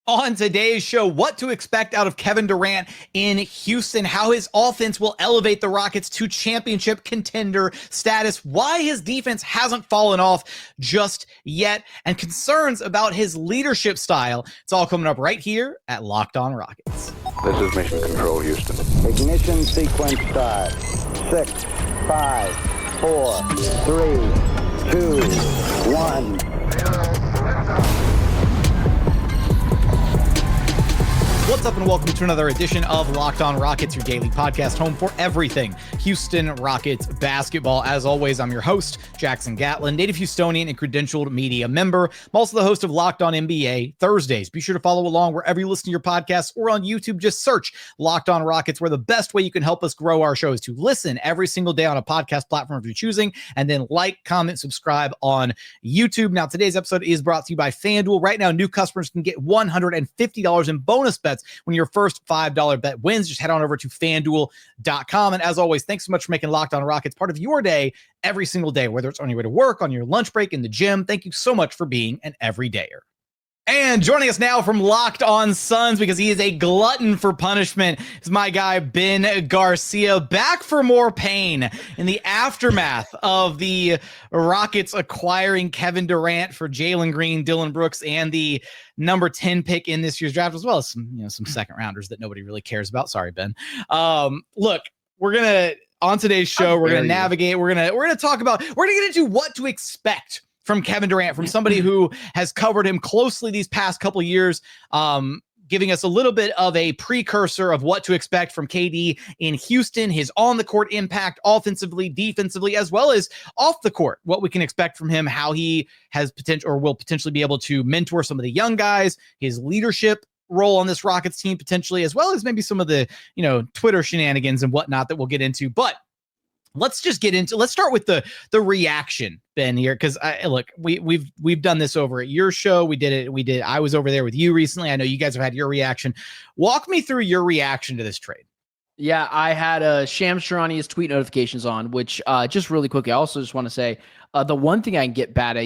On today's show, what to expect out of Kevin Durant in Houston, how his offense will elevate the Rockets to championship contender status, why his defense hasn't fallen off just yet, and concerns about his leadership style. It's all coming up right here at Locked On Rockets. This is Mission Control, Houston. Ignition sequence start. 6, 5, 4, 3, 2, 1. What's up and welcome to another edition of Locked On Rockets, your daily podcast home for everything Houston Rockets basketball. As always, I'm your host, Jackson Gatlin, native Houstonian and credentialed media member. I'm also the host of Locked On NBA Thursdays. Be sure to follow along wherever you listen to your podcasts or on YouTube. Just search Locked On Rockets, where the best way you can help us grow our show is to listen every single day on a podcast platform of your choosing, and then like, comment, subscribe on YouTube. Now, today's episode is brought to you by FanDuel. Right now, new customers can get $150 in bonus bets when your first $5 bet wins. Just head on over to FanDuel.com. And as always, thanks so much for making Locked On Rockets part of your day every single day, whether it's on your way to work, on your lunch break, in the gym. Thank you so much for being an everydayer. And joining us now from Locked On Suns, because he is a glutton for punishment, is my guy, Ben Garcia, back for more pain in the aftermath of the Rockets acquiring Kevin Durant for Jalen Green, Dillon Brooks, and the number 10 pick in this year's draft, as well as some second rounders that nobody really cares about. Sorry, Ben. Look, on today's show, we're gonna navigate. We're gonna talk about. We're gonna get into what to expect from Kevin Durant, from somebody who has covered him closely these past couple of years, giving us a little bit of a precursor of what to expect from KD in Houston, his on-the-court impact offensively, defensively, as well as off the court, what we can expect from him, how he has potential or will potentially be able to mentor some of the young guys, his leadership role on this Rockets team potentially, as well as maybe some of the, Twitter shenanigans and whatnot that we'll get into. But let's start with the reaction, Ben, here, because we've done this over at your show. I was over there with you recently. I know you guys have had your reaction. Walk me through your reaction to this trade. Yeah, I had Shams Charania's tweet notifications on, which just really quickly, I also just want to say the one thing I can get back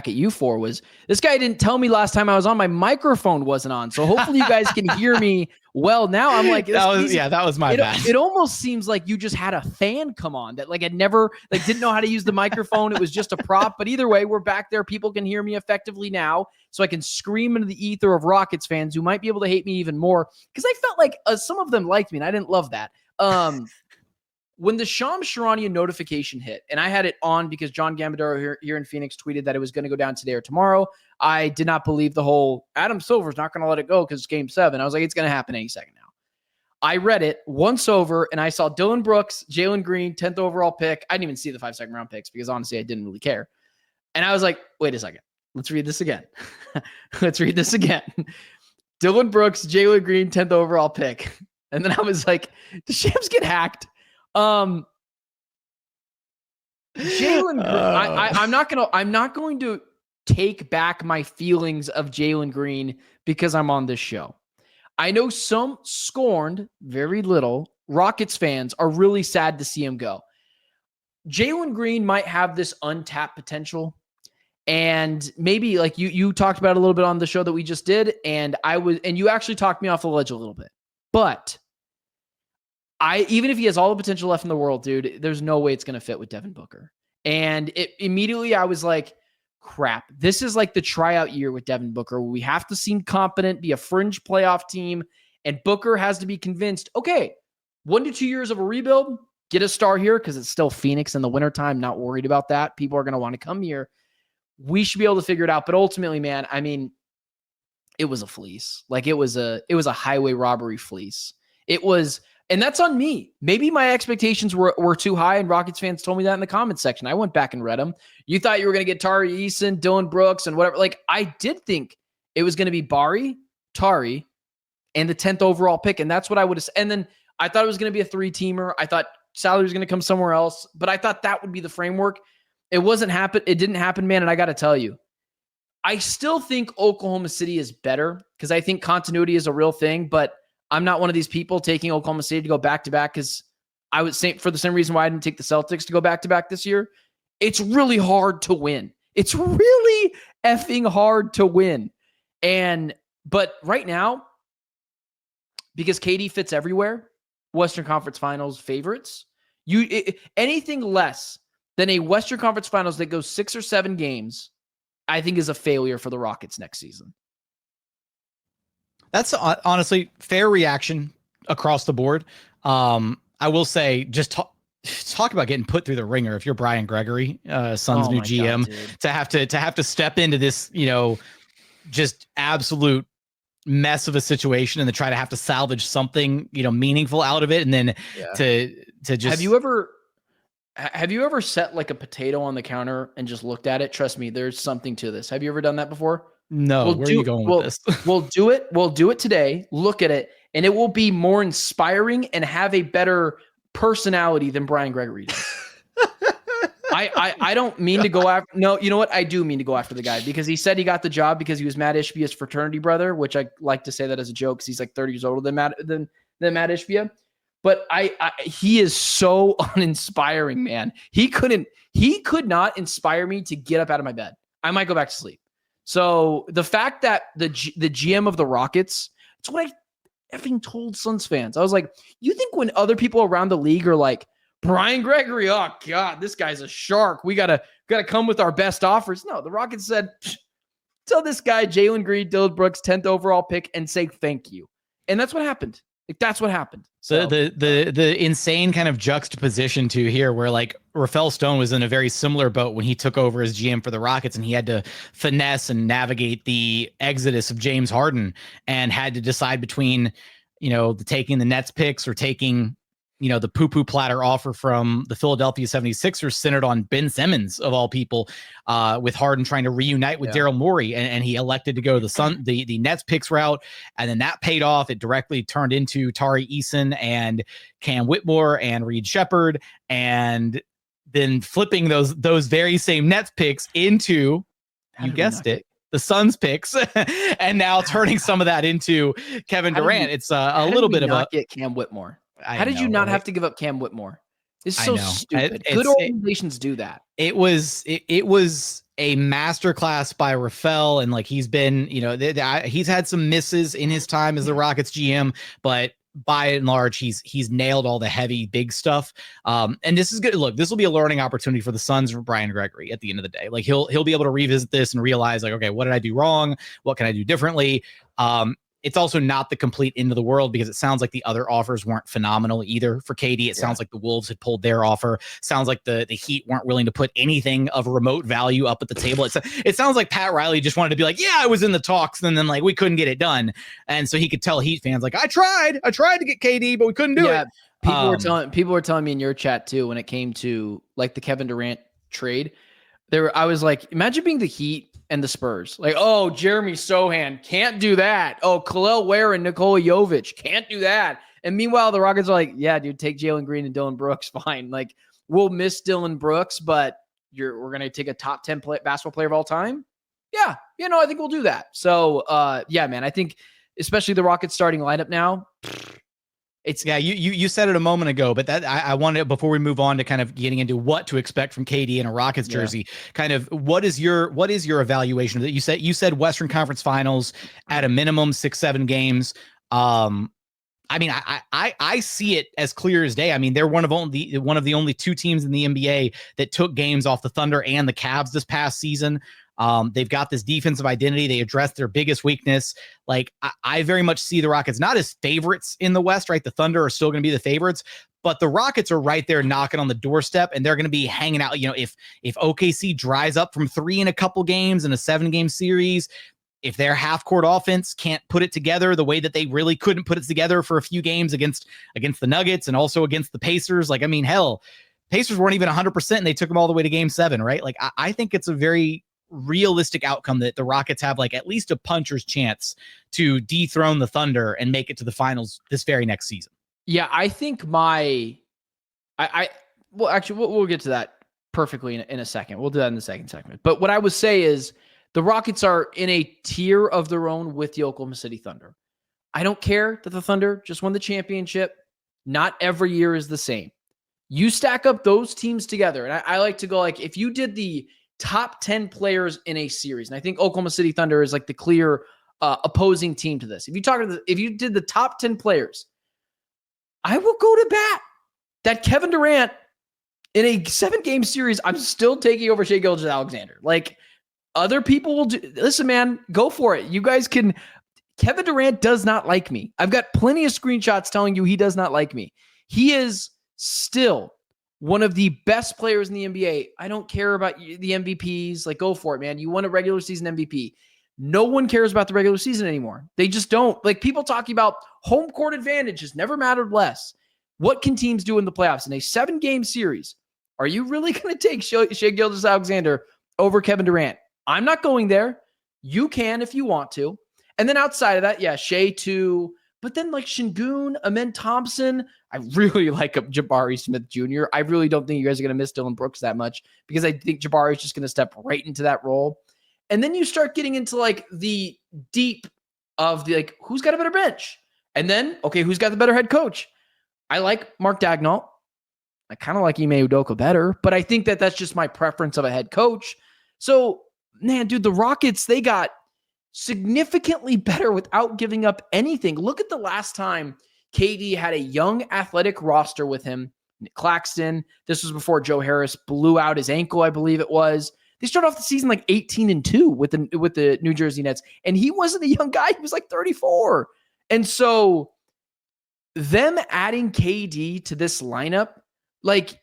at you for was this guy didn't tell me last time I was on, my microphone wasn't on. So hopefully you guys can hear me well now. I'm like, that was my bad. It almost seems like you just had a fan come on that had never didn't know how to use the microphone. It was just a prop. But either way, we're back there. People can hear me effectively now, so I can scream into the ether of Rockets fans who might be able to hate me even more, because I felt like some of them liked me and I didn't love that. When the Shams Charania notification hit, and I had it on because John Gambadoro here in Phoenix tweeted that it was going to go down today or tomorrow, I did not believe the whole Adam Silver's not going to let it go because it's Game 7. I was like, it's going to happen any second now. I read it once over, and I saw Dillon Brooks, Jalen Green, 10th overall pick. I didn't even see the 5 second round picks because honestly, I didn't really care. And I was like, wait a second. Let's read this again. Dillon Brooks, Jalen Green, 10th overall pick. And then I was like, did Shams get hacked? Jalen Green, I'm not going to take back my feelings of Jalen Green because I'm on this show. I know some scorned, very little Rockets fans are really sad to see him go. Jalen Green might have this untapped potential. And maybe like you talked about a little bit on the show that we just did. And you actually talked me off the ledge a little bit, but even if he has all the potential left in the world, dude, there's no way it's going to fit with Devin Booker. And immediately I was like, crap, this is like the tryout year with Devin Booker, where we have to seem competent, be a fringe playoff team. And Booker has to be convinced, okay, 1 to 2 years of a rebuild, get a star here because it's still Phoenix in the wintertime. Not worried about that. People are going to want to come here. We should be able to figure it out. But ultimately, man, I mean, it was a fleece. Like it was a highway robbery fleece. It was. And that's on me. Maybe my expectations were too high, and Rockets fans told me that in the comments section. I went back and read them. You thought you were going to get Tari, Eason, Dillon Brooks, and whatever. Like, I did think it was going to be Bari, Tari, and the 10th overall pick, and that's what I would have. And then I thought it was going to be a 3-teamer. I thought salary was going to come somewhere else, but I thought that would be the framework. It didn't happen, man, and I got to tell you, I still think Oklahoma City is better because I think continuity is a real thing, but I'm not one of these people taking Oklahoma City to go back-to-back because I would say for the same reason why I didn't take the Celtics to go back-to-back this year. It's really hard to win. It's really effing hard to win. And But right now, because KD fits everywhere, Western Conference Finals favorites, anything less than a Western Conference Finals that goes 6 or 7 games, I think is a failure for the Rockets next season. That's honestly fair reaction across the board. I will say, just talk about getting put through the ringer. If you're Brian Gregory, Suns' new GM, God, to have to step into this, just absolute mess of a situation, and to try to have to salvage something, meaningful out of it, and then to just have you ever set like a potato on the counter and just looked at it? Trust me, there's something to this. Have you ever done that before? No. Where are you going with this? We'll do it today. Look at it, and it will be more inspiring and have a better personality than Brian Gregory does. I don't mean to go after. No, you know what? I do mean to go after the guy because he said he got the job because he was Matt Ishbia's fraternity brother, which I like to say that as a joke because he's like 30 years older than Matt Ishbia. But he is so uninspiring, man. He could not inspire me to get up out of my bed. I might go back to sleep. So the fact that the GM of the Rockets, it's what I effing told Suns fans. I was like, you think when other people around the league are like, Brian Gregory, oh God, this guy's a shark. We gotta come with our best offers. No, the Rockets said, tell this guy Jalen Green, Dillon Brooks, 10th overall pick, and say thank you. And that's what happened. Like, that's what happened. So the insane kind of juxtaposition to here, where like Rafael Stone was in a very similar boat when he took over as GM for the Rockets, and he had to finesse and navigate the exodus of James Harden, and had to decide between, taking the Nets picks or taking, the poo-poo platter offer from the Philadelphia 76ers centered on Ben Simmons, of all people, with Harden trying to reunite with Daryl Morey. And he elected to go the Nets picks route. And then that paid off. It directly turned into Tari Eason and Cam Whitmore and Reed Shepherd. And then flipping those very same Nets picks into, you guessed it, the Suns picks, and now turning some of that into Kevin Durant. It's a little bit of a get Cam Whitmore. How did you not have to give up Cam Whitmore? It's so stupid. Good organizations do that. It was a masterclass by Rafael, and like he's been, he's had some misses in his time as the Rockets GM, but by and large, he's nailed all the heavy big stuff. And this is good. Look, this will be a learning opportunity for the Suns for Brian Gregory at the end of the day. Like he'll be able to revisit this and realize like, okay, what did I do wrong? What can I do differently? It's also not the complete end of the world because it sounds like the other offers weren't phenomenal either for KD. It sounds like the Wolves had pulled their offer. Sounds like the Heat weren't willing to put anything of remote value up at the table. It sounds like Pat Riley just wanted to be like, yeah, I was in the talks, and then like we couldn't get it done. And so he could tell Heat fans like, I tried to get KD, but we couldn't do it. People were telling me in your chat too when it came to like the Kevin Durant trade. I was like, imagine being the Heat and the Spurs. Like, oh, Jeremy Sohan can't do that. Oh, Khalil Ware and Nikola Jovic can't do that. And meanwhile, the Rockets are like, yeah, dude, take Jalen Green and Dillon Brooks. Fine. Like, we'll miss Dillon Brooks, but we're going to take a top 10 basketball player of all time. Yeah. I think we'll do that. So, yeah, man, I think especially the Rockets starting lineup now, you said it a moment ago, but that I wanted, before we move on to kind of getting into what to expect from KD in a Rockets jersey, kind of what is your evaluation of that? You said Western Conference Finals at a minimum 6-7 games. I mean, I see it as clear as day. I mean, they're one of the only 2 teams in the NBA that took games off the Thunder and the Cavs this past season. They've got this defensive identity. They addressed their biggest weakness. Like I very much see the Rockets not as favorites in the West, right? The Thunder are still going to be the favorites, but the Rockets are right there knocking on the doorstep, and they're going to be hanging out. If OKC dries up from 3 in a couple games in a 7-game series, if their half-court offense can't put it together the way that they really couldn't put it together for a few games against the Nuggets and also against the Pacers, like, I mean, hell, Pacers weren't even 100% and they took them all the way to game 7, right? Like, I think it's a very realistic outcome that the Rockets have like at least a puncher's chance to dethrone the Thunder and make it to the finals this very next season. Yeah, I think we'll get to that perfectly in a second. We'll do that in the second segment. But what I would say is the Rockets are in a tier of their own with the Oklahoma City Thunder. I don't care that the Thunder just won the championship. Not every year is the same. You stack up those teams together, and I like to go like, if you did the top 10 players in a series, and I think Oklahoma City Thunder is like the clear opposing team to this. If you did the top 10 players, I will go to bat that Kevin Durant in a 7-game series, I'm still taking over Shai Gilgeous-Alexander. Like, other people will do. Listen, man, go for it. You guys can. Kevin Durant does not like me. I've got plenty of screenshots telling you he does not like me. He is still one of the best players in the NBA. I don't care about the MVPs. Like, go for it, man. You won a regular season MVP. No one cares about the regular season anymore. They just don't. Like, people talking about home court advantage has never mattered less. What can teams do in the playoffs? In a 7-game series, are you really going to take Shai Gilgeous-Alexander over Kevin Durant? I'm not going there. You can if you want to. And then outside of that, yeah, Shai too. But then like Sengun, Amen Thompson, I really like Jabari Smith Jr. I really don't think you guys are going to miss Dylan Brooks that much because I think Jabari is just going to step right into that role. And then you start getting into like the deep of the like, who's got a better bench? And then, okay, who's got the better head coach? I like Mark Daigneault. I kind of like Ime Udoka better, but I think that that's just my preference of a head coach. So, man, dude, the Rockets, they got significantly better without giving up anything. Look at the last time KD had a young athletic roster with him. Nick Claxton. This was before Joe Harris blew out his ankle, I believe it was. They started off the season like 18-2 with the New Jersey Nets. And he wasn't a young guy. He was like 34. And so them adding KD to this lineup, like,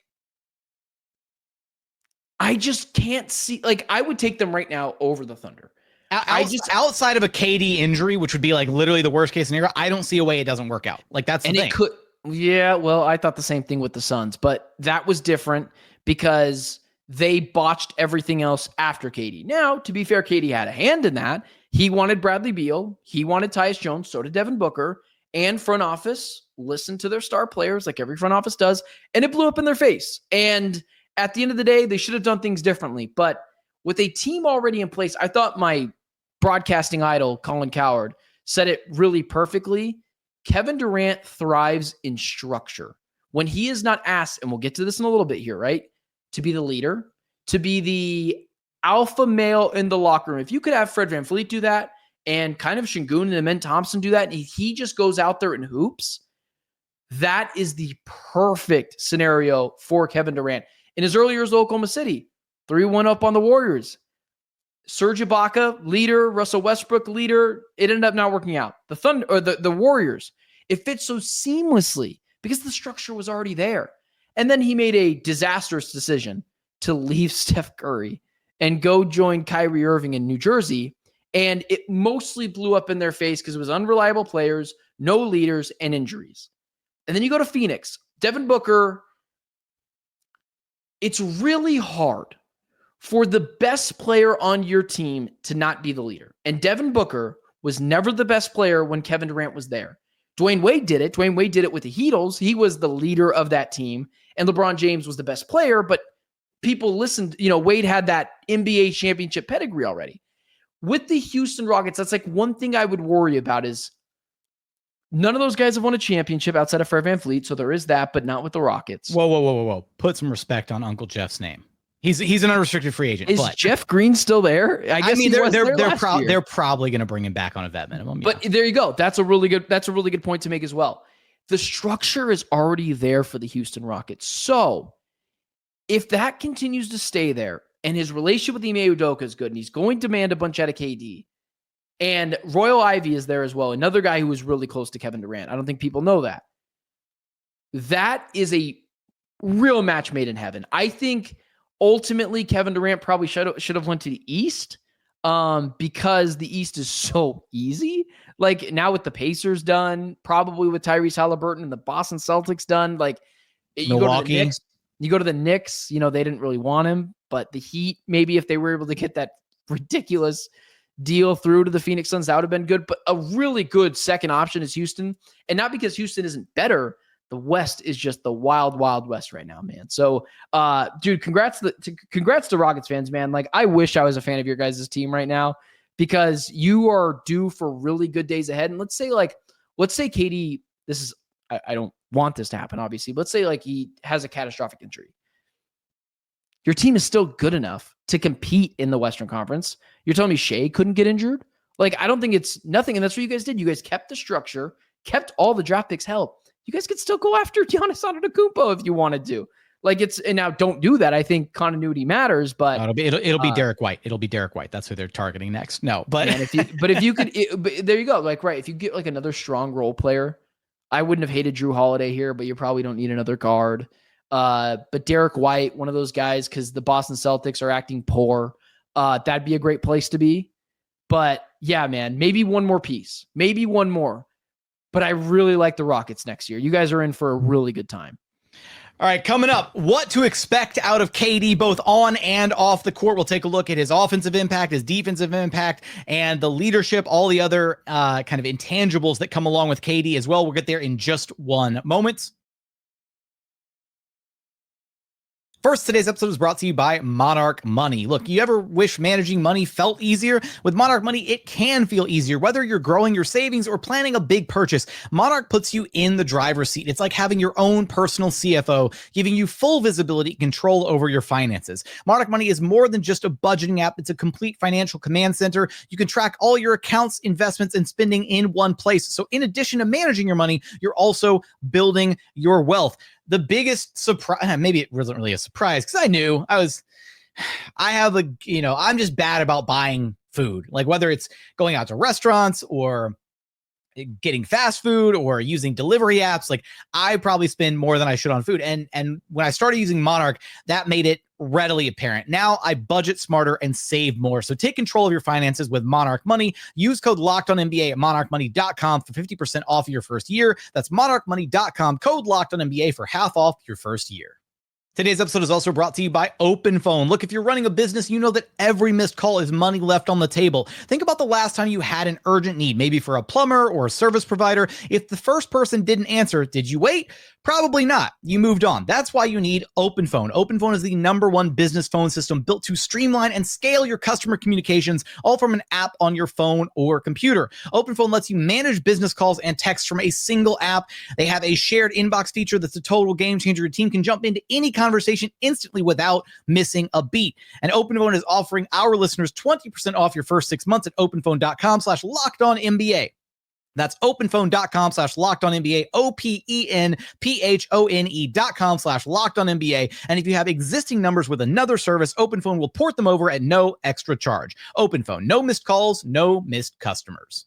I just can't see, like, I would take them right now over the Thunder. Outside of a KD injury, which would be like literally the worst case scenario, I don't see a way it doesn't work out. Like, that's the thing. It could, yeah, well, I thought the same thing with the Suns, but that was different because they botched everything else after KD. Now, to be fair, KD had a hand in that. He wanted Bradley Beal. He wanted Tyus Jones. So did Devin Booker. And front office listened to their star players like every front office does, and it blew up in their face. And at the end of the day, they should have done things differently. But with a team already in place, I thought my broadcasting idol, Colin Cowherd, said it really perfectly. Kevin Durant thrives in structure. When he is not asked, and we'll get to this in a little bit here, right? To be the leader, to be the alpha male in the locker room. If you could have Fred VanVleet do that, and kind of Sengun and Amen Thompson do that, and he just goes out there and hoops, that is the perfect scenario for Kevin Durant. In his early years at Oklahoma City, 3-1 up on the Warriors. Serge Ibaka, leader. Russell Westbrook, leader. It ended up not working out. The Thunder or the Warriors, it fits so seamlessly because the structure was already there. And then he made a disastrous decision to leave Steph Curry and go join Kyrie Irving in New Jersey. And it mostly blew up in their face because it was unreliable players, no leaders, and injuries. And then you go to Phoenix. Devin Booker, it's really hard for the best player on your team to not be the leader. And Devin Booker was never the best player when Kevin Durant was there. Dwayne Wade did it. Dwayne Wade did it with the Heatles. He was the leader of that team. And LeBron James was the best player, but people listened. You know, Wade had that NBA championship pedigree already. With the Houston Rockets, that's like one thing I would worry about is none of those guys have won a championship outside of Fred VanVleet, so there is that, but not with the Rockets. Whoa. Put some respect on Uncle Jeff's name. He's an unrestricted free agent. Is Jeff Green still there? I guess they're probably going to bring him back on a vet minimum. But there you go. That's a really good point to make as well. The structure is already there for the Houston Rockets. So if that continues to stay there, and his relationship with Ime Udoka is good, and he's going to demand a bunch out of KD. And Royal Ivy is there as well, another guy who was really close to Kevin Durant. I don't think people know that. That is a real match made in heaven. I think ultimately Kevin Durant probably should have went to the East because the East is so easy. Like now with the Pacers done, probably with Tyrese Halliburton and the Boston Celtics done. Like Milwaukee. You go to the Knicks, you know, they didn't really want him, but the Heat, maybe if they were able to get that ridiculous deal through to the Phoenix Suns, that would have been good. But a really good second option is Houston. And not because Houston isn't better. The West is just the wild, wild West right now, man. So, dude, congrats to Rockets fans, man. Like, I wish I was a fan of your guys' team right now because you are due for really good days ahead. And let's say KD, I don't want this to happen, obviously, but let's say like he has a catastrophic injury. Your team is still good enough to compete in the Western Conference. You're telling me Shai couldn't get injured? Like, I don't think it's nothing. And that's what you guys did. You guys kept the structure, kept all the draft picks. Hell, you guys could still go after Giannis Antetokounmpo if you wanted to. Like, and now don't do that. I think continuity matters, but it'll be Derek White. It'll be Derek White. That's who they're targeting next. No, but if you could, there you go. Like, right. If you get like another strong role player, I wouldn't have hated Drew Holiday here, but you probably don't need another guard. But Derek White, one of those guys, because the Boston Celtics are acting poor. That'd be a great place to be. But yeah, man, maybe one more piece, maybe one more. But I really like the Rockets next year. You guys are in for a really good time. All right, coming up, what to expect out of KD, both on and off the court. We'll take a look at his offensive impact, his defensive impact, and the leadership, all the other kind of intangibles that come along with KD as well. We'll get there in just one moment. First, today's episode is brought to you by Monarch Money. Look, you ever wish managing money felt easier? With Monarch Money, it can feel easier. Whether you're growing your savings or planning a big purchase, Monarch puts you in the driver's seat. It's like having your own personal CFO, giving you full visibility and control over your finances. Monarch Money is more than just a budgeting app. It's a complete financial command center. You can track all your accounts, investments, and spending in one place. So in addition to managing your money, you're also building your wealth. The biggest surprise, maybe it wasn't really a surprise because I'm just bad about buying food. Like whether it's going out to restaurants or getting fast food or using delivery apps, like I probably spend more than I should on food. And when I started using Monarch, that made it readily apparent. Now I budget smarter and save more. So take control of your finances with Monarch Money. Use code LOCKEDONNBA at monarchmoney.com for 50% off your first year. That's monarchmoney.com, code LOCKEDONNBA for half off your first year. Today's episode is also brought to you by OpenPhone. Look, if you're running a business, you know that every missed call is money left on the table. Think about the last time you had an urgent need, maybe for a plumber or a service provider. If the first person didn't answer, did you wait? Probably not. You moved on. That's why you need OpenPhone. OpenPhone is the #1 business phone system built to streamline and scale your customer communications, all from an app on your phone or computer. OpenPhone lets you manage business calls and texts from a single app. They have a shared inbox feature that's a total game changer. Your team can jump into any conversation instantly without missing a beat. And OpenPhone is offering our listeners 20% off your first 6 months at openphone.com/lockedonnba. That's openphone.com/lockedonnba, openphone.com/lockedonnba. And if you have existing numbers with another service, OpenPhone will port them over at no extra charge. OpenPhone, no missed calls, no missed customers.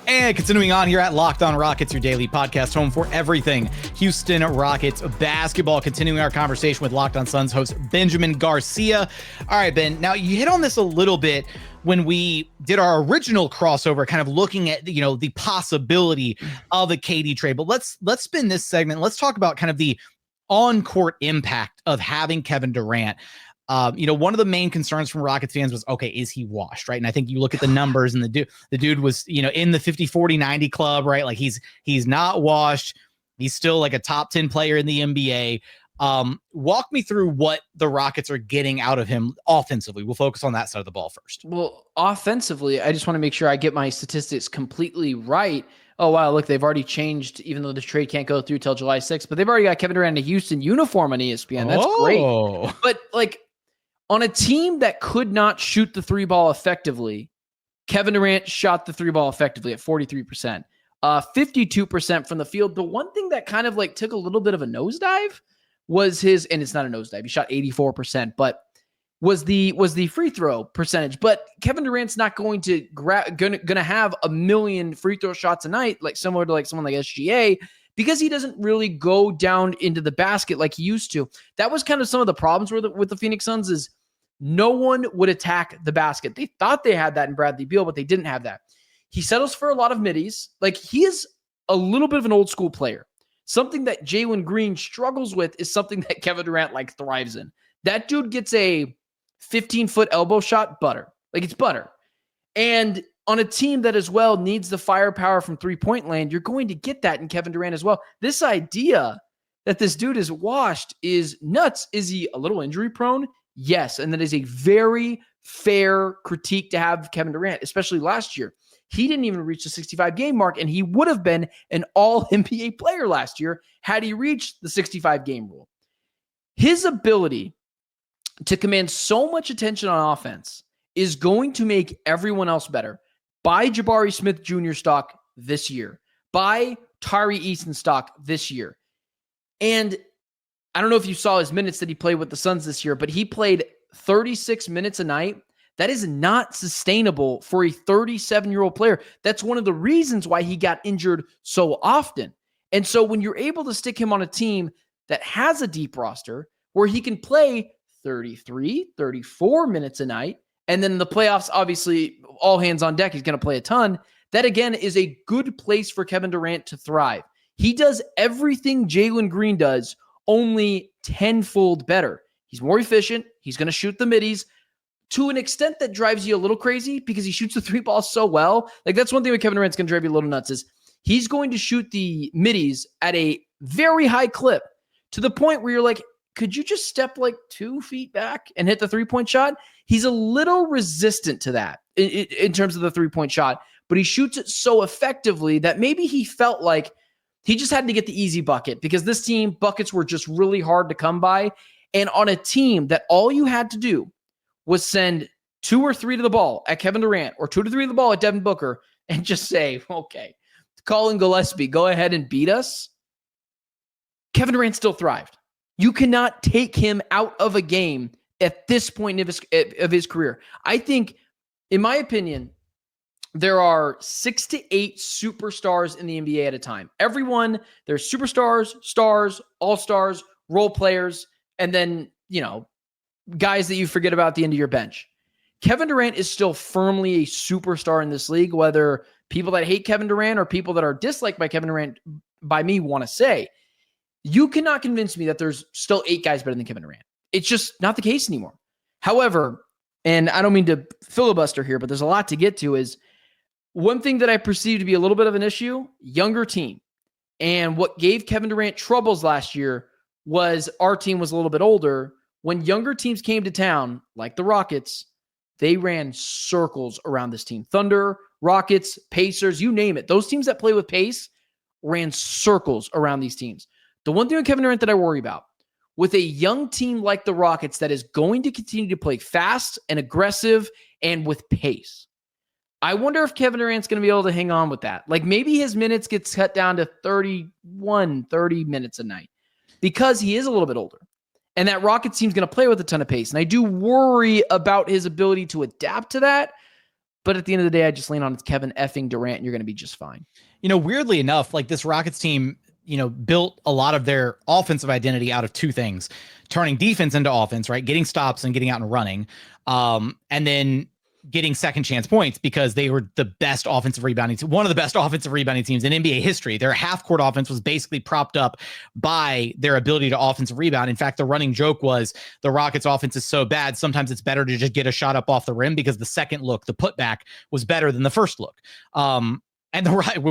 And continuing on here at Locked On Rockets, your daily podcast home for everything Houston Rockets basketball. Continuing our conversation with Locked On Suns host Benjamin Garcia. All right, Ben, now you hit on this a little bit when we did our original crossover, kind of looking at, the possibility of a KD trade. But let's spin this segment. Let's talk about kind of the on-court impact of having Kevin Durant. One of the main concerns from Rockets fans was, okay, is he washed, right? And I think you look at the numbers and the dude was, in the 50, 40, 90 club, right? Like he's not washed. He's still like a top 10 player in the NBA. Walk me through what the Rockets are getting out of him offensively. We'll focus on that side of the ball first. Well, offensively, I just want to make sure I get my statistics completely right. Oh, wow, look, they've already changed, even though the trade can't go through till July 6th, but they've already got Kevin Durant in a Houston uniform on ESPN. That's great. But like, on a team that could not shoot the three ball effectively, Kevin Durant shot the three ball effectively at 43%, 52% from the field. The one thing that kind of like took a little bit of a nosedive was his, and it's not a nosedive, he shot 84%, but was the free throw percentage. But Kevin Durant's not going to gonna have a million free throw shots a night, like similar to like someone like SGA, because he doesn't really go down into the basket like he used to. That was kind of some of the problems with the Phoenix Suns is no one would attack the basket. They thought they had that in Bradley Beal, but they didn't have that. He settles for a lot of middies. Like, he is a little bit of an old school player. Something that Jalen Green struggles with is something that Kevin Durant like thrives in. That dude gets a 15-foot elbow shot, butter. Like, it's butter. And on a team that as well needs the firepower from three-point land, you're going to get that in Kevin Durant as well. This idea that this dude is washed is nuts. Is he a little injury prone? Yes, and that is a very fair critique to have Kevin Durant, especially last year. He didn't even reach the 65-game mark, and he would have been an all-NBA player last year had he reached the 65-game rule. His ability to command so much attention on offense is going to make everyone else better. Buy Jabari Smith Jr. stock this year. Buy Tari Eason stock this year. And I don't know if you saw his minutes that he played with the Suns this year, but he played 36 minutes a night. That is not sustainable for a 37-year-old player. That's one of the reasons why he got injured so often. And so when you're able to stick him on a team that has a deep roster where he can play 33, 34 minutes a night, and then in the playoffs, obviously, all hands on deck, he's going to play a ton. That, again, is a good place for Kevin Durant to thrive. He does everything Jalen Green does, only tenfold better. He's more efficient. He's going to shoot the middies to an extent that drives you a little crazy because he shoots the three ball so well. Like, that's one thing with Kevin Durant's going to drive you a little nuts is he's going to shoot the middies at a very high clip to the point where you're like, could you just step like 2 feet back and hit the three-point shot? He's a little resistant to that in terms of the three-point shot, but he shoots it so effectively that maybe he felt like he just had to get the easy bucket because this team, buckets were just really hard to come by. And on a team that all you had to do was send 2 or 3 to the ball at Kevin Durant or 2 to 3 to the ball at Devin Booker and just say, okay, Colin Gillespie, go ahead and beat us. Kevin Durant still thrived. You cannot take him out of a game at this point of his career. I think, in my opinion, there are 6 to 8 superstars in the NBA at a time. Everyone, there's superstars, stars, all-stars, role players, and then, guys that you forget about at the end of your bench. Kevin Durant is still firmly a superstar in this league, whether people that hate Kevin Durant or people that are disliked by Kevin Durant by me want to say. You cannot convince me that there's still 8 guys better than Kevin Durant. It's just not the case anymore. However, and I don't mean to filibuster here, but there's a lot to get to, is one thing that I perceive to be a little bit of an issue, younger team. And what gave Kevin Durant troubles last year was our team was a little bit older. When younger teams came to town, like the Rockets, they ran circles around this team. Thunder, Rockets, Pacers, you name it. Those teams that play with pace ran circles around these teams. The one thing with Kevin Durant that I worry about, with a young team like the Rockets that is going to continue to play fast and aggressive and with pace, I wonder if Kevin Durant's going to be able to hang on with that. Like maybe his minutes gets cut down to 30 minutes a night because he is a little bit older. And that Rockets team's going to play with a ton of pace. And I do worry about his ability to adapt to that. But at the end of the day, I just lean on Kevin effing Durant and you're going to be just fine. Weirdly enough, like this Rockets team, built a lot of their offensive identity out of 2 things: turning defense into offense, right? Getting stops and getting out and running. And then getting second chance points because they were the best offensive rebounding team, one of the best offensive rebounding teams in NBA history. Their half court offense was basically propped up by their ability to offensive rebound. In fact, the running joke was the Rockets offense is so bad, sometimes it's better to just get a shot up off the rim because the second look, the putback, was better than the first look. And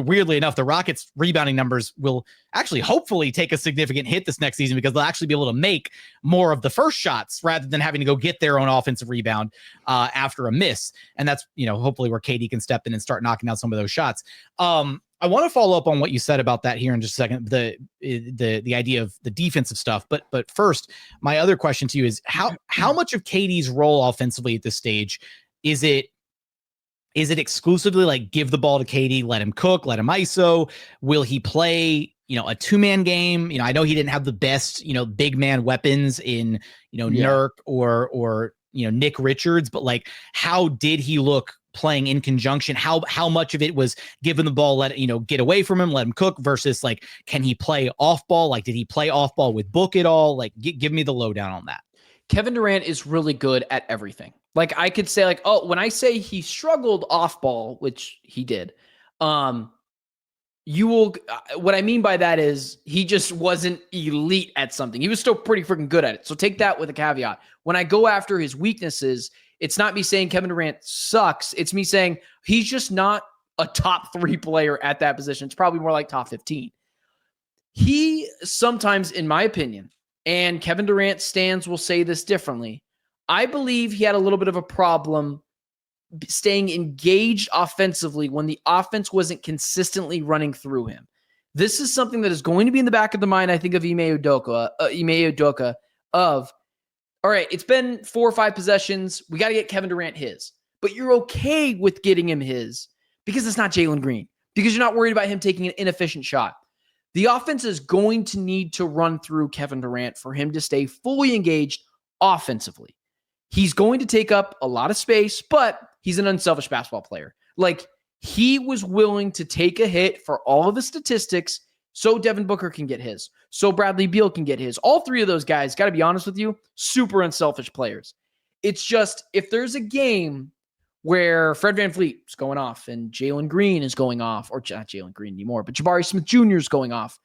weirdly enough, the Rockets rebounding numbers will actually hopefully take a significant hit this next season because they'll actually be able to make more of the first shots rather than having to go get their own offensive rebound after a miss. And that's, hopefully where KD can step in and start knocking out some of those shots. I want to follow up on what you said about that here in just a second, the idea of the defensive stuff. But first, my other question to you is how much of KD's role offensively at this stage is it exclusively like give the ball to KD, let him cook, let him ISO? Will he play, a 2-man game? I know he didn't have the best, big man weapons in, Nurk or Nick Richards, but like, how did he look playing in conjunction? How much of it was giving the ball, get away from him, let him cook versus like, can he play off ball? Like, did he play off ball with Book at all? Like, give me the lowdown on that. Kevin Durant is really good at everything. Like I could say like, when I say he struggled off ball, which he did, what I mean by that is he just wasn't elite at something. He was still pretty freaking good at it. So take that with a caveat. When I go after his weaknesses, it's not me saying Kevin Durant sucks. It's me saying he's just not a top 3 player at that position. It's probably more like top 15. He sometimes, in my opinion, and Kevin Durant stans will say this differently, I believe he had a little bit of a problem staying engaged offensively when the offense wasn't consistently running through him. This is something that is going to be in the back of the mind, I think, of Ime Udoka, of all right, it's been 4 or 5 possessions. We got to get Kevin Durant his. But you're okay with getting him his because it's not Jalen Green, because you're not worried about him taking an inefficient shot. The offense is going to need to run through Kevin Durant for him to stay fully engaged offensively. He's going to take up a lot of space, but he's an unselfish basketball player. Like, he was willing to take a hit for all of the statistics so Devin Booker can get his, so Bradley Beal can get his. All 3 of those guys, got to be honest with you, super unselfish players. It's just, if there's a game where Fred VanVleet is going off and Jalen Green is going off, or not Jalen Green anymore, but Jabari Smith Jr. is going off,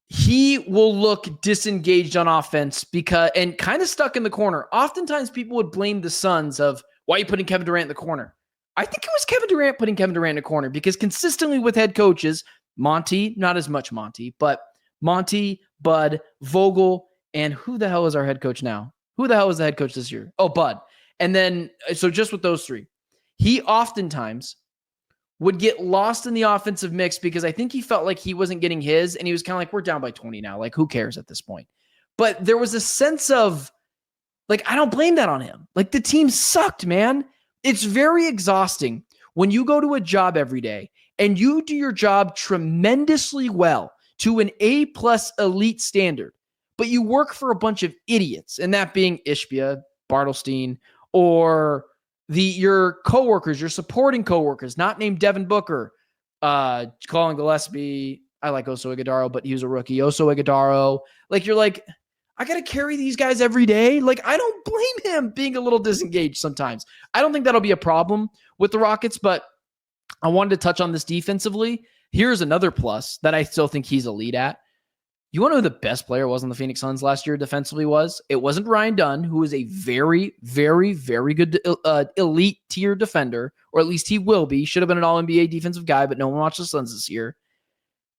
he will look disengaged on offense and kind of stuck in the corner. Oftentimes people would blame the Suns of, why are you putting Kevin Durant in the corner? I think it was Kevin Durant putting Kevin Durant in the corner, because consistently with head coaches, Monty, not as much Monty, but Monty, Bud, Vogel, and who the hell is our head coach now? Who the hell is the head coach this year? Oh, Bud. And then, so just with those 3, he oftentimes would get lost in the offensive mix because I think he felt like he wasn't getting his, and he was kind of like, we're down by 20 now. Like, who cares at this point? But there was a sense of, like, I don't blame that on him. Like, the team sucked, man. It's very exhausting when you go to a job every day and you do your job tremendously well to an A+ elite standard, but you work for a bunch of idiots, and that being Ishbia, Bartlestein, or your coworkers, your supporting coworkers, not named Devin Booker, Colin Gillespie. I like Oso Ighodaro, but he was a rookie. Oso Ighodaro. Like, you're like, I got to carry these guys every day. Like, I don't blame him being a little disengaged sometimes. I don't think that'll be a problem with the Rockets, but I wanted to touch on this defensively. Here's another plus that I still think he's elite at. You want to know who the best player was on the Phoenix Suns last year defensively was? It wasn't Ryan Dunn, who is a very, very, very good elite tier defender, or at least he will be. Should have been an all-NBA defensive guy, but no one watched the Suns this year.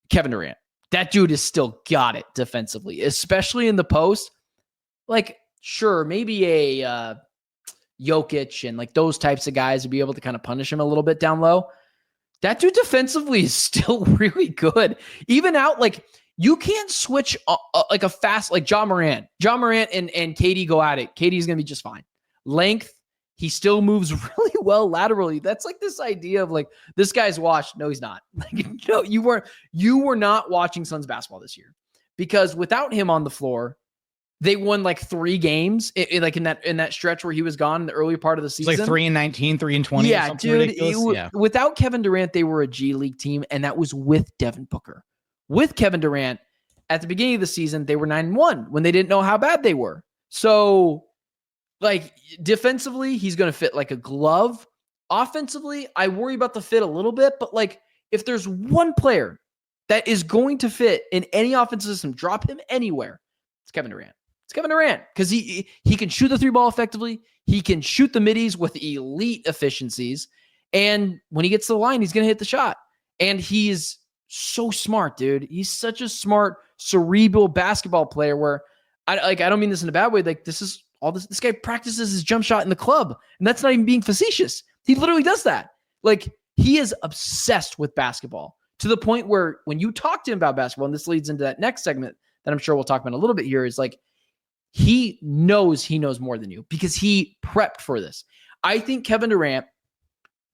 Kevin Durant. That dude has still got it defensively, especially in the post. Like, sure, maybe a Jokic and like those types of guys would be able to kind of punish him a little bit down low. That dude defensively is still really good. Even out, like, you can't switch like a fast, like John Morant. John Morant and KD go at it. KD's going to be just fine. Length, he still moves really well laterally. That's like this idea of like, this guy's washed. No, he's not. Like, no, you were not watching Suns basketball this year, because without him on the floor, they won like 3 games like in that stretch where he was gone in the early part of the season. It's like 3-19, 3-20. Yeah, dude. Without Kevin Durant, they were a G League team, and that was with Devin Booker. With Kevin Durant, at the beginning of the season, they were 9-1 when they didn't know how bad they were. So, like, defensively, he's going to fit like a glove. Offensively, I worry about the fit a little bit, but like, if there's one player that is going to fit in any offensive system, drop him anywhere, it's Kevin Durant. It's Kevin Durant, because he can shoot the 3-ball effectively. He can shoot the middies with elite efficiencies. And when he gets to the line, he's going to hit the shot. And he's so smart, dude. He's such a smart, cerebral basketball player where I don't mean this in a bad way. Like, this guy practices his jump shot in the club, and that's not even being facetious. He literally does that. Like, he is obsessed with basketball to the point where when you talk to him about basketball, and this leads into that next segment that I'm sure we'll talk about in a little bit here, is like, he knows more than you because he prepped for this. I think Kevin Durant,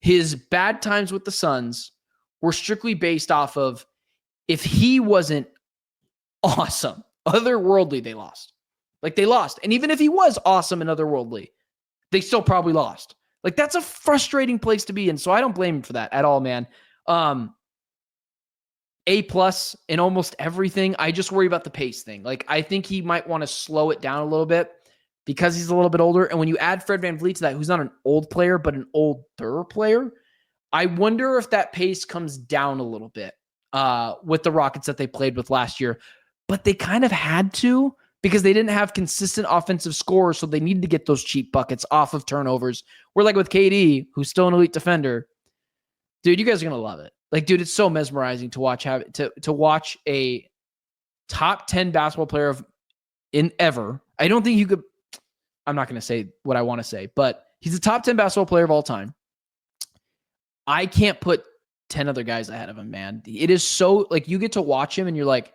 his bad times with the Suns were strictly based off of, if he wasn't awesome, otherworldly, they lost. Like, they lost. And even if he was awesome and otherworldly, they still probably lost. Like, that's a frustrating place to be in. So I don't blame him for that at all, man. A+ in almost everything. I just worry about the pace thing. Like, I think he might want to slow it down a little bit because he's a little bit older. And when you add Fred VanVleet to that, who's not an old player, but an older player, I wonder if that pace comes down a little bit with the Rockets that they played with last year. But they kind of had to, because they didn't have consistent offensive scorers, so they needed to get those cheap buckets off of turnovers. Where, like, with KD, who's still an elite defender, dude, you guys are going to love it. Like, dude, it's so mesmerizing to watch to watch a top 10 basketball player in ever. I don't think you could, I'm not going to say what I want to say, but he's a top 10 basketball player of all time. I can't put 10 other guys ahead of him, man. It is so, like, you get to watch him and you're like,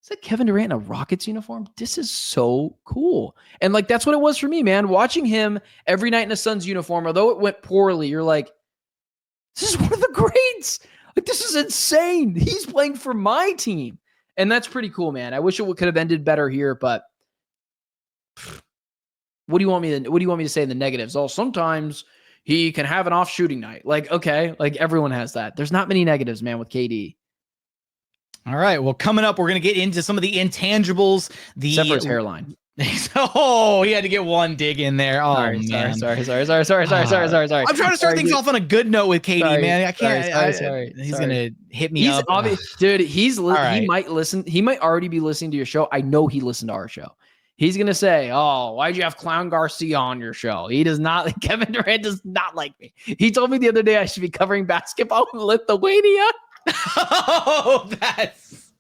is that Kevin Durant in a Rockets uniform? This is so cool. And like, that's what it was for me, man. Watching him every night in a Suns uniform, although it went poorly, you're like, this is one of the greats. Like, this is insane. He's playing for my team. And that's pretty cool, man. I wish it could have ended better here, but what do you want me to say in the negatives? Oh, sometimes he can have an off shooting night. Like, okay, like everyone has that. There's not many negatives, man, with KD. All right. Well, coming up, we're going to get into some of the intangibles. Except for his hairline. Oh, he had to get one dig in there. Oh, sorry. man. Sorry. I'm trying to start things off on a good note with KD, man. I can't. Sorry. He's going to hit me up. Dude, he right. might listen. He might already be listening to your show. I know he listened to our show. He's going to say, oh, why'd you have Clown Garcia on your show? He does not. Kevin Durant does not like me. He told me the other day I should be covering basketball in Lithuania. Oh, that's.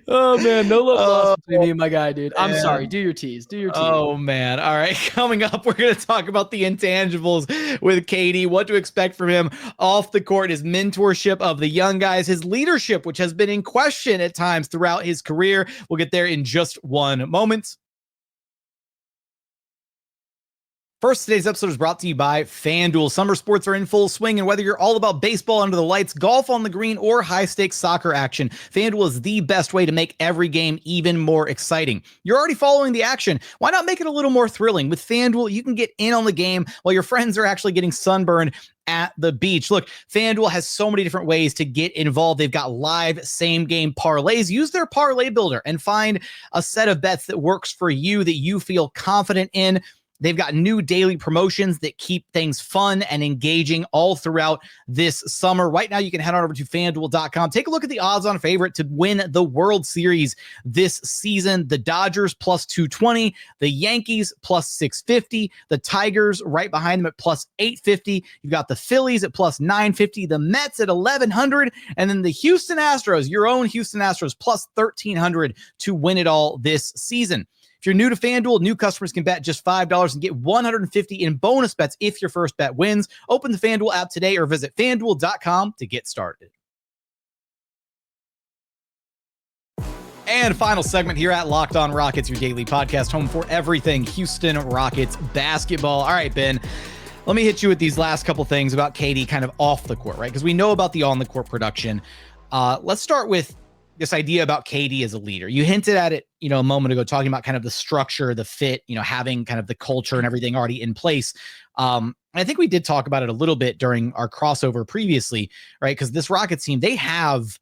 Oh, man. No love lost between me and my guy, dude. I'm sorry. Do your tease. Oh, man. All right. Coming up, we're going to talk about the intangibles with KD, what to expect from him off the court, his mentorship of the young guys, his leadership, which has been in question at times throughout his career. We'll get there in just one moment. First, today's episode is brought to you by FanDuel. Summer sports are in full swing, and whether you're all about baseball under the lights, golf on the green, or high-stakes soccer action, FanDuel is the best way to make every game even more exciting. You're already following the action. Why not make it a little more thrilling? With FanDuel, you can get in on the game while your friends are actually getting sunburned at the beach. Look, FanDuel has so many different ways to get involved. They've got live same-game parlays. Use their parlay builder and find a set of bets that works for you, that you feel confident in. They've got new daily promotions that keep things fun and engaging all throughout this summer. Right now, you can head on over to FanDuel.com. Take a look at the odds-on favorite to win the World Series this season. The Dodgers plus 220, the Yankees plus 650, the Tigers right behind them at plus 850. You've got the Phillies at plus 950, the Mets at 1,100, and then the Houston Astros, your own Houston Astros, plus 1,300 to win it all this season. If you're new to FanDuel, new customers can bet just $5 and get $150 in bonus bets if your first bet wins. Open the FanDuel app today or visit FanDuel.com to get started. And final segment here at Locked On Rockets, your daily podcast, home for everything Houston Rockets basketball. All right, Ben, let me hit you with these last couple things about KD kind of off the court, right? Because we know about the on-the-court production. Let's start with this idea about KD as a leader. You hinted at it, a moment ago, talking about kind of the structure, the fit, having kind of the culture and everything already in place. I think we did talk about it a little bit during our crossover previously, right? Because this Rockets team, they have,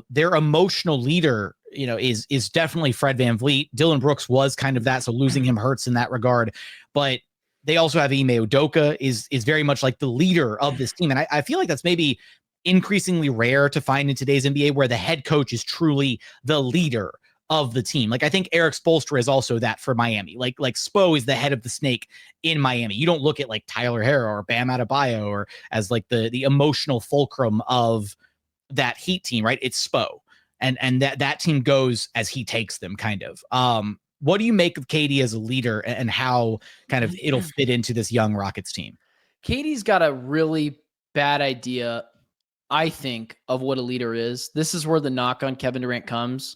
their emotional leader, is definitely Fred VanVleet. Dillon Brooks was kind of that, so losing him hurts in that regard. But they also have Ime Udoka is very much like the leader of this team. And I feel like that's maybe increasingly rare to find in today's NBA, where the head coach is truly the leader of the team. Like, I think Eric Spoelstra is also that for Miami. Like Spo is the head of the snake in Miami. You don't look at like Tyler Herro or Bam Adebayo or as like the emotional fulcrum of that Heat team, right? It's Spo. And that team goes as he takes them, kind of. What do you make of KD as a leader and how kind of it'll fit into this young Rockets team? KD's got a really bad idea, I think, of what a leader is. This is where the knock on Kevin Durant comes.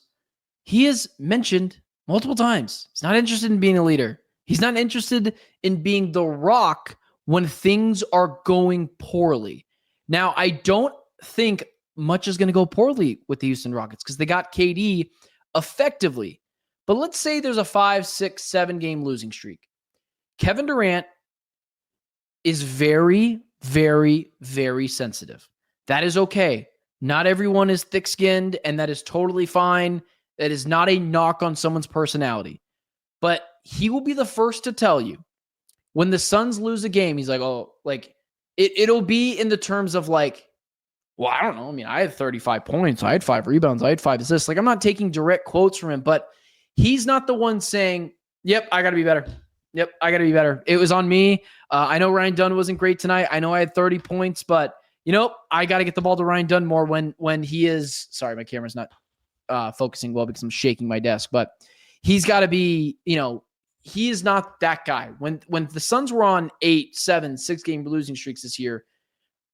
He has mentioned multiple times he's not interested in being a leader. He's not interested in being the rock when things are going poorly. Now, I don't think much is going to go poorly with the Houston Rockets because they got KD effectively. But let's say there's a 5, 6, 7 game losing streak. Kevin Durant is very, very, very sensitive. That is okay. Not everyone is thick-skinned, and that is totally fine. That is not a knock on someone's personality. But he will be the first to tell you, when the Suns lose a game, he's like, oh, like, it'll be in the terms of like, well, I don't know. I mean, I had 35 points. I had 5 rebounds. I had 5 assists. Like, I'm not taking direct quotes from him, but he's not the one saying, yep, I got to be better. Yep, I got to be better. It was on me. I know Ryan Dunn wasn't great tonight. I know I had 30 points, but I got to get the ball to Ryan Dunn more when he is. Sorry, my camera's not focusing well because I'm shaking my desk. But he's got to be. He is not that guy. When the Suns were on 8, 7, 6 game losing streaks this year,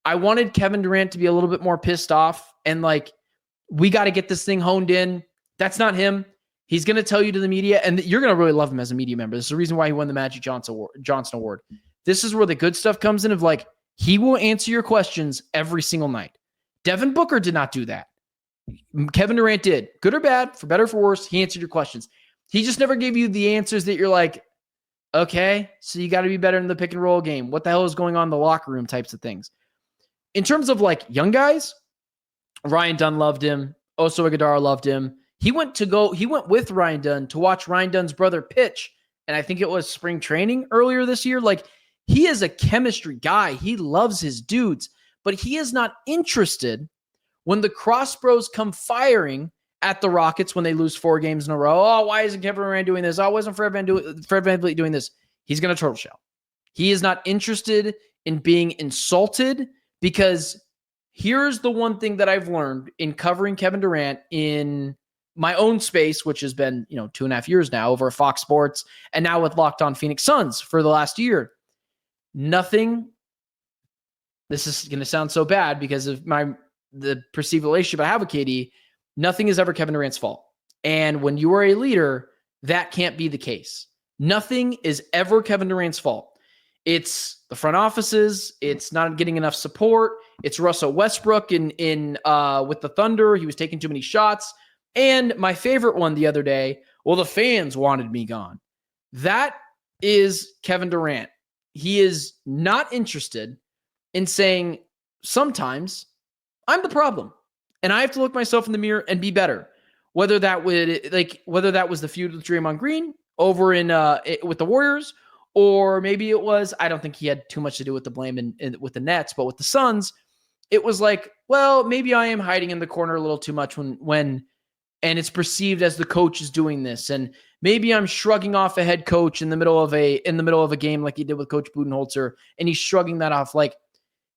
I wanted Kevin Durant to be a little bit more pissed off and like, we got to get this thing honed in. That's not him. He's going to tell you to the media, and you're going to really love him as a media member. This is the reason why he won the Magic Johnson Award. This is where the good stuff comes in of like, he will answer your questions every single night. Devin Booker did not do that. Kevin Durant did. Good or bad, for better or for worse, he answered your questions. He just never gave you the answers that you're like, okay, so you got to be better in the pick and roll game. What the hell is going on in the locker room types of things. In terms of like young guys, Ryan Dunn loved him. Oso Ighodaro loved him. He went with Ryan Dunn to watch Ryan Dunn's brother pitch. And I think it was spring training earlier this year. Like, he is a chemistry guy. He loves his dudes, but he is not interested when the Cross Bros come firing at the Rockets when they lose 4 games in a row. Oh, why isn't Kevin Durant doing this? Oh, why isn't Fred VanVleet doing this? He's going to turtle shell. He is not interested in being insulted, because here's the one thing that I've learned in covering Kevin Durant in my own space, which has been, 2.5 years now over Fox Sports, and now with Locked On Phoenix Suns for the last year. Nothing, this is going to sound so bad because of the perceived relationship I have with KD, nothing is ever Kevin Durant's fault. And when you are a leader, that can't be the case. Nothing is ever Kevin Durant's fault. It's the front offices. It's not getting enough support. It's Russell Westbrook in with the Thunder. He was taking too many shots. And my favorite one the other day, well, the fans wanted me gone. That is Kevin Durant. He is not interested in saying, sometimes I'm the problem and I have to look myself in the mirror and be better. Whether that was the feud with Draymond Green over with the Warriors, or maybe it was, I don't think he had too much to do with the blame with the Nets, but with the Suns, it was like, well, maybe I am hiding in the corner a little too much when and it's perceived as the coach is doing this, and maybe I'm shrugging off a head coach in the middle of a game like he did with Coach Budenholzer, and he's shrugging that off. Like,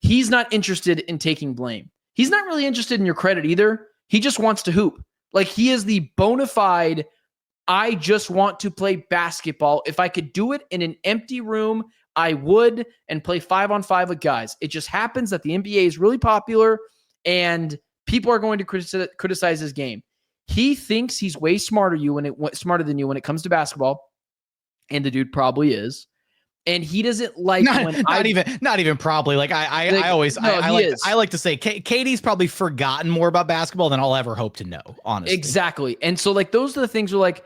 he's not interested in taking blame. He's not really interested in your credit either. He just wants to hoop. Like, he is the bona fide, I just want to play basketball. If I could do it in an empty room, I would, and play 5-on-5 with guys. It just happens that the NBA is really popular and people are going to criticize his game. He thinks he's way smarter than you when it comes to basketball, and the dude probably is. And he doesn't like not even probably. Like I like to say KD's probably forgotten more about basketball than I'll ever hope to know, honestly. Exactly. And so like those are the things where like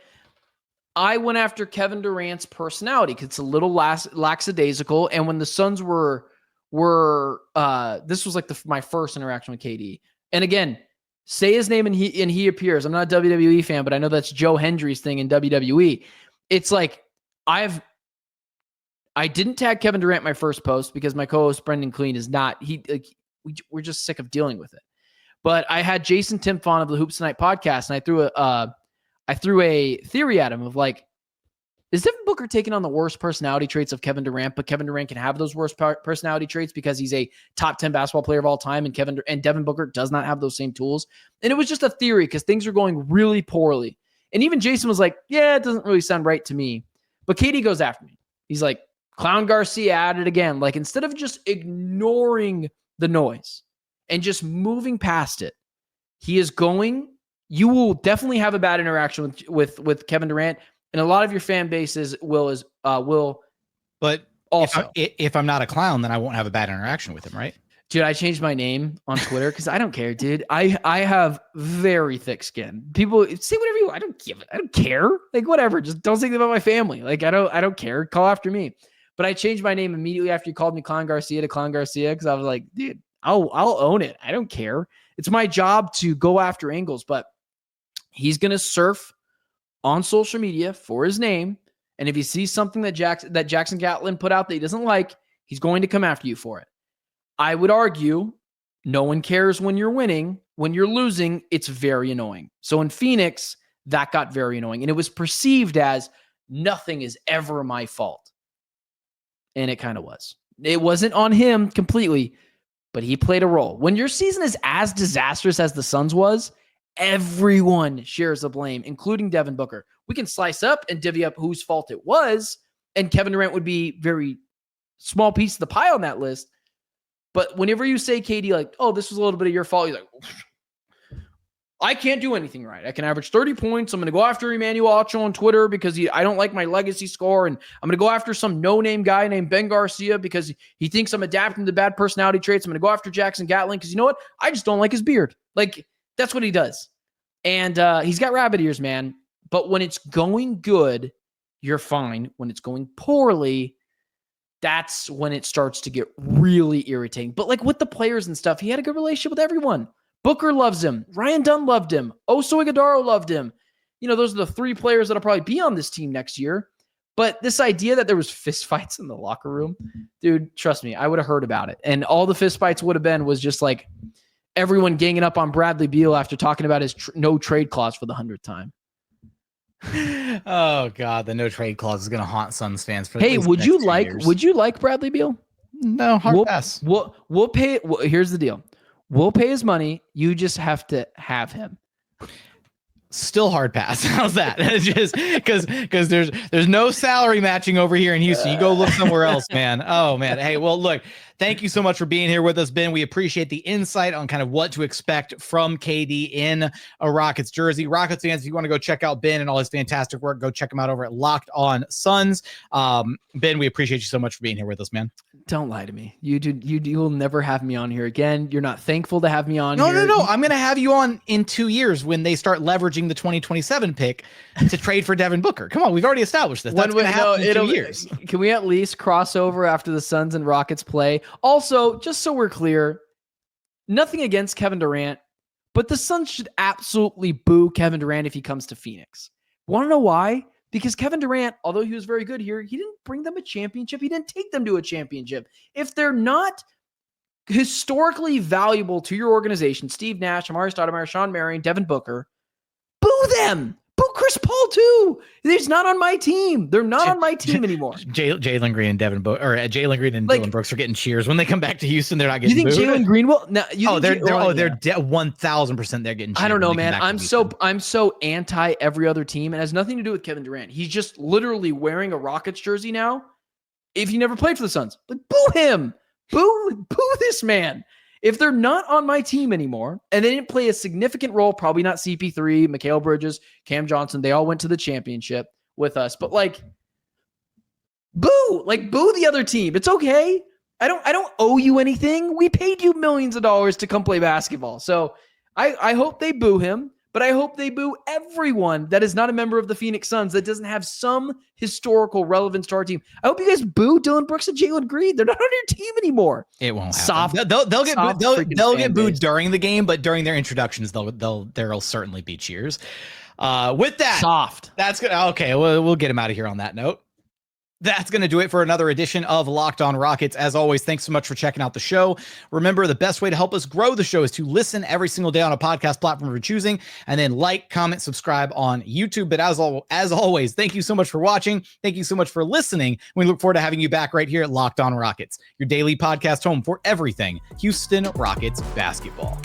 I went after Kevin Durant's personality because it's a little lackadaisical. And when the Suns were this was like my first interaction with KD. And again, say his name and he appears. I'm not a WWE fan, but I know that's Joe Hendry's thing in WWE. It's like I didn't tag Kevin Durant my first post because my co-host Brendan Clean is not. We're just sick of dealing with it. But I had Jason Timpfon of the Hoops Tonight podcast, and I threw a theory at him of like, is Devin Booker taking on the worst personality traits of Kevin Durant, but Kevin Durant can have those worst personality traits because he's a top 10 basketball player of all time, and Devin Booker does not have those same tools. And it was just a theory because things are going really poorly. And even Jason was like, yeah, it doesn't really sound right to me. But KD goes after me. He's like, Clown Garcia at it again. Like, instead of just ignoring the noise and just moving past it, you will definitely have a bad interaction with Kevin Durant. And a lot of your fan bases will. But also, if I'm not a clown, then I won't have a bad interaction with him, right? Dude, I changed my name on Twitter because I don't care, dude. I have very thick skin. People say whatever you want. I don't care. Like, whatever. Just don't say anything about my family. Like, I don't care. Call after me. But I changed my name immediately after you called me Clown Garcia to Clown Garcia because I was like, dude, I'll own it. I don't care. It's my job to go after angles. But he's gonna surf on social media for his name, and if he sees something that Jackson Gatlin put out that he doesn't like, he's going to come after you for it. I would argue no one cares when you're winning. When you're losing, it's very annoying. So in Phoenix, that got very annoying, and it was perceived as nothing is ever my fault. And it kind of was. It wasn't on him completely, but he played a role. When your season is as disastrous as the Suns was, everyone shares the blame, including Devin Booker. We can slice up and divvy up whose fault it was, and Kevin Durant would be very small piece of the pie on that list. But whenever you say, KD, like, oh, this was a little bit of your fault, he's like, I can't do anything right. I can average 30 points. I'm going to go after Emmanuel Ocho on Twitter because I don't like my legacy score. And I'm going to go after some no-name guy named Ben Garcia because he thinks I'm adapting to bad personality traits. I'm going to go after Jackson Gatlin because you know what? I just don't like his beard. Like, that's what he does. And he's got rabbit ears, man. But when it's going good, you're fine. When it's going poorly, that's when it starts to get really irritating. But like with the players and stuff, he had a good relationship with everyone. Booker loves him. Ryan Dunn loved him. Oso Ighodaro loved him. You know, those are the 3 players that'll probably be on this team next year. But this idea that there was fistfights in the locker room, dude, trust me, I would have heard about it. And all the fistfights would have been was just like everyone ganging up on Bradley Beal after talking about his no trade clause for the 100th time. Oh God, the no trade clause is going to haunt Suns fans for. Hey, would you like Bradley Beal? No, hard pass. We'll pay. Here's the deal. We'll pay his money. You just have to have him. Still hard pass. How's that? Just because there's no salary matching over here in Houston. You go look somewhere else, man. Oh man. Hey, well, look, thank you so much for being here with us, Ben. We appreciate the insight on kind of what to expect from KD in a Rockets jersey. Rockets fans, if you want to go check out Ben and all his fantastic work, go check him out over at Locked On Suns. Ben, we appreciate you so much for being here with us, man. Don't lie to me. You will never have me on here again. You're not thankful to have me on here. No. I'm going to have you on in 2 years when they start leveraging the 2027 pick to trade for Devin Booker. Come on, we've already established this. That's going to happen in 2 years. Can we at least cross over after the Suns and Rockets play? Also, just so we're clear, nothing against Kevin Durant, but the Suns should absolutely boo Kevin Durant if he comes to Phoenix. Want to know why? Because Kevin Durant, although he was very good here, he didn't bring them a championship. He didn't take them to a championship. If they're not historically valuable to your organization, Steve Nash, Amari Stoudemire, Sean Marion, Devin Booker, boo them. Boo Chris Paul too. He's not on my team. They're not on my team anymore. Jalen Green and Jalen Green and Dylan Brooks are getting cheers when they come back to Houston. They're not getting. You think Jalen Green will? No, they're 1,000% they're getting cheers. I don't know, man. I'm so anti every other team. It has nothing to do with Kevin Durant. He's just literally wearing a Rockets jersey now. If he never played for the Suns, like boo him, boo this man. If they're not on my team anymore, and they didn't play a significant role, probably not CP3, Mikal Bridges, Cam Johnson, they all went to the championship with us. But boo the other team. It's okay. I don't owe you anything. We paid you millions of dollars to come play basketball. So I hope they boo him, but I hope they boo everyone that is not a member of the Phoenix Suns that doesn't have some historical relevance to our team. I hope you guys boo Dylan Brooks and Jalen Green. They're not on your team anymore. It won't happen. They'll get booed during the game, but during their introductions, there'll certainly be cheers. With that, soft. That's good. Okay, we'll get him out of here on that note. That's going to do it for another edition of Locked On Rockets. As always, thanks so much for checking out the show. Remember, the best way to help us grow the show is to listen every single day on a podcast platform you're choosing, and then like, comment, subscribe on YouTube. But as always, thank you so much for watching. Thank you so much for listening. We look forward to having you back right here at Locked On Rockets, your daily podcast home for everything Houston Rockets basketball.